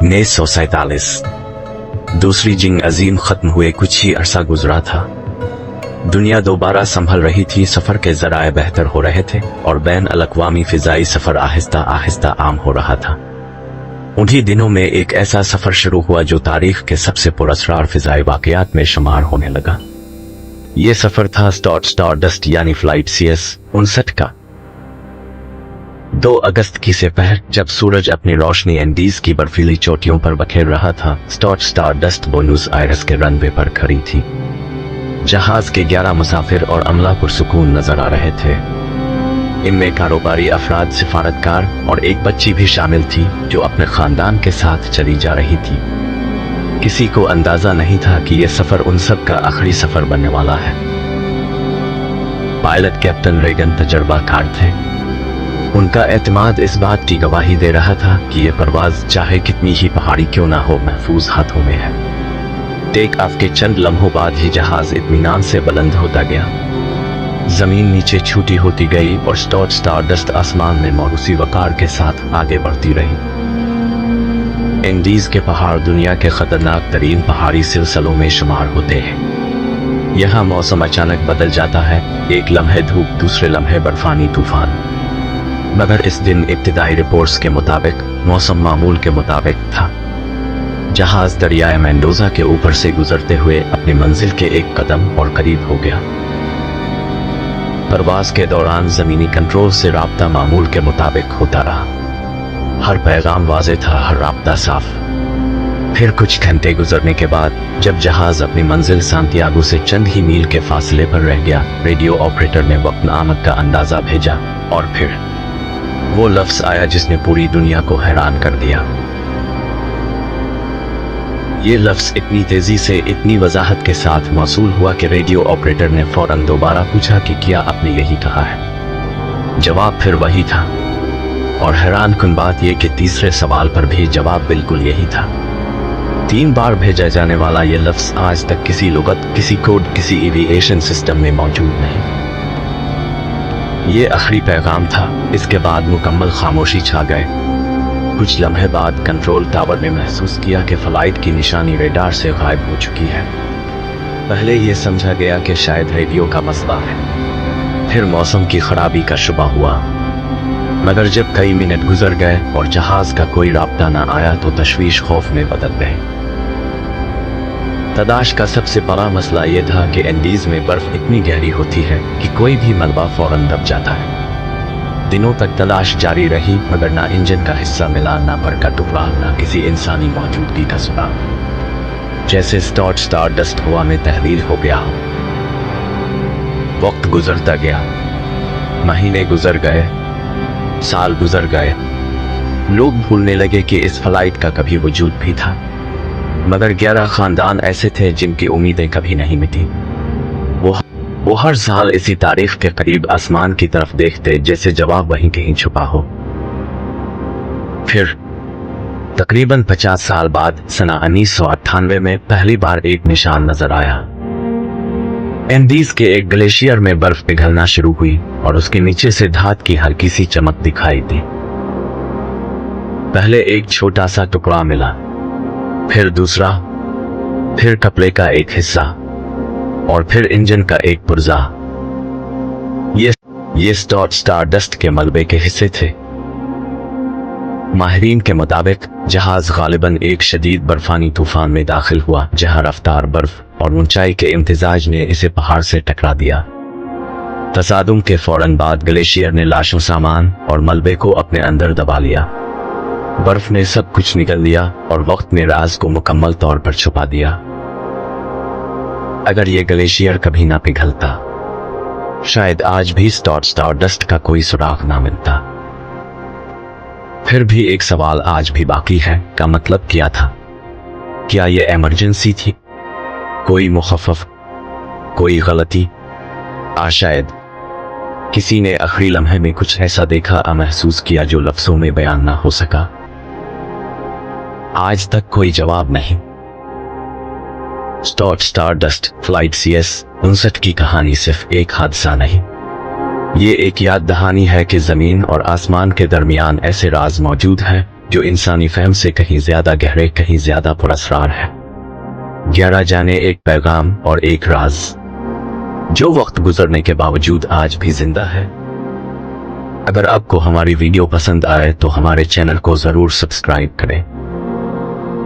1947 दूसरी जंग अजीम खत्म हुए कुछ ही अरसा गुजरा था। दुनिया दोबारा संभल रही थी, सफर के जराए बेहतर हो रहे थे और बैन अल-अक़वामी फिजाई सफर आहिस्ता आहिस्ता आम हो रहा था। उन्हीं दिनों में एक ऐसा सफर शुरू हुआ जो तारीख के सबसे पुरस्कार फिजाई वाकयात में शुमार होने लगा। ये सफर था स्टारडस्ट यानी फ्लाइट CS-59 का। 2 अगस्त की दोपहर जब सूरज अपनी रोशनी एंडीज की बर्फीली चोटियों पर बखेर रहा था, स्टारडस्ट बुएनोस आयर्स के रनवे पर खड़ी थी। जहाज के 11 मुसाफिर और अमला पुरसुकून नजर आ रहे थे। इनमें कारोबारी अफराद, सिफारतकार और एक बच्ची भी शामिल थी जो अपने खानदान के साथ चली जा रही थी। किसी को अंदाजा नहीं था कि यह सफर उन सब का आखिरी सफर बनने वाला है। पायलट कैप्टन रेगन तजर्बाकार थे। उनका एतमाद इस बात की गवाही दे रहा था कि यह परवाज चाहे कितनी ही पहाड़ी क्यों ना हो, महफूज हाथों में है। टेक ऑफ के चंद लम्हों बाद ही जहाज इत्मीनान से बुलंद होता गया। जमीन नीचे छूटी होती गई और स्टारडस्ट आसमान में मौरूसी वकार के साथ आगे बढ़ती रही। एंडीज के पहाड़ दुनिया के खतरनाक तरीन पहाड़ी सिलसिलों में शुमार होते हैं। यहाँ मौसम अचानक बदल जाता है, एक लम्हे धूप, दूसरे लम्हे बर्फानी तूफान। मगर इस दिन इब्तिदाई रिपोर्ट्स के मुताबिक मौसम मामूल के मुताबिक था। जहाज दरियाए मेंडोजा के ऊपर से गुजरते हुए अपनी मंजिल के एक कदम और करीब हो गया। परवाज के दौरान जमीनी कंट्रोल से राब्ता मामूल के मुताबिक होता रहा। हर पैगाम वाज़ेह था, हर राब्ता साफ। फिर कुछ घंटे गुजरने के बाद जब जहाज अपनी मंजिल सांतियागो से चंद ही मील के फासले पर रह गया, रेडियो ऑपरेटर ने वक्त आमद का अंदाजा भेजा और फिर वो लफ्ज आया जिसने पूरी दुनिया को हैरान कर दिया। ये लफ्ज इतनी तेजी से, इतनी वजाहत के साथ मौसूल हुआ कि रेडियो ऑपरेटर ने फौरन दोबारा पूछा कि क्या आपने यही कहा है। जवाब फिर वही था और हैरान कुन बात यह कि तीसरे सवाल पर भी जवाब बिल्कुल यही था। 3 बार भेजा जाने वाला यह लफ्ज आज तक किसी लुगत, किसी कोड, किसी एविएशन सिस्टम में मौजूद नहीं। ये आखिरी पैगाम था। इसके बाद मुकम्मल खामोशी छा गए। कुछ लम्हे बाद कंट्रोल टावर ने महसूस किया कि फ्लाइट की निशानी रेडार से गायब हो चुकी है। पहले यह समझा गया कि शायद रेडियो का मसला है। फिर मौसम की खराबी का शुबा हुआ। मगर जब कई मिनट गुजर गए और जहाज का कोई राब्ता न आया तो तशवीश खौफ में बदल गए। तलाश का सबसे बड़ा मसला यह था कि एंडीज में बर्फ इतनी गहरी होती है कि कोई भी मलबा फौरन दब जाता है। दिनों तक तलाश जारी रही मगर ना इंजन का हिस्सा मिला, ना पर का टुकड़ा, ना किसी इंसानी मौजूदगी का सुराग। जैसे स्टारडस्ट हवा में तहलील हो गया। वक्त गुजरता गया, महीने गुजर गए, साल गुजर गए। लोग भूलने लगे कि इस फ्लाइट का कभी वजूद भी था। मगर 11 खानदान ऐसे थे जिनकी उम्मीदें कभी नहीं मिटी। वो हर साल इसी तारीख के करीब आसमान की तरफ देखते जैसे जवाब वहीं कहीं छुपा हो। फिर तकरीबन 50 साल बाद सना 1998 में पहली बार एक निशान नजर आया। एंडीज के एक ग्लेशियर में बर्फ पिघलना शुरू हुई और उसके नीचे से धात की हल्की सी चमक दिखाई दी। पहले एक छोटा सा टुकड़ा मिला, फिर दूसरा, फिर कपड़े का एक हिस्सा और फिर इंजन का एक पुर्जा। ये स्टारडस्ट के मलबे के हिस्से थे। माहिरीन के मुताबिक जहाज गालिबन एक शदीद बर्फानी तूफान में दाखिल हुआ जहां रफ्तार बर्फ और ऊंचाई के इम्तिजाज ने इसे पहाड़ से टकरा दिया। तसादुम के फौरन बाद ग्लेशियर ने लाशों, सामान और मलबे को अपने अंदर दबा लिया। बर्फ ने सब कुछ निगल लिया और वक्त ने राज को मुकम्मल तौर पर छुपा दिया। अगर ये ग्लेशियर कभी ना पिघलता, शायद आज भी स्टारडस्ट का कोई सुराग ना मिलता। फिर भी एक सवाल आज भी बाकी है, का मतलब क्या था? क्या ये इमरजेंसी थी? कोई मुखफ़फ़, कोई गलती? शायद किसी ने आखिरी लम्हे में कुछ ऐसा देखा, महसूस किया जो लफ्ज़ों में बयान ना हो सका। आज तक कोई जवाब नहीं। स्टारडस्ट फ्लाइट CS-59 की कहानी सिर्फ एक हादसा नहीं, ये एक याद दहानी है कि जमीन और आसमान के दरमियान ऐसे राज मौजूद हैं जो इंसानी फहम से कहीं ज्यादा गहरे, कहीं ज्यादा पुरअसरार है। 11 जाने, एक पैगाम और एक राज, जो वक्त गुजरने के बावजूद आज भी जिंदा है। अगर आपको हमारी वीडियो पसंद आए तो हमारे चैनल को जरूर सब्सक्राइब करें।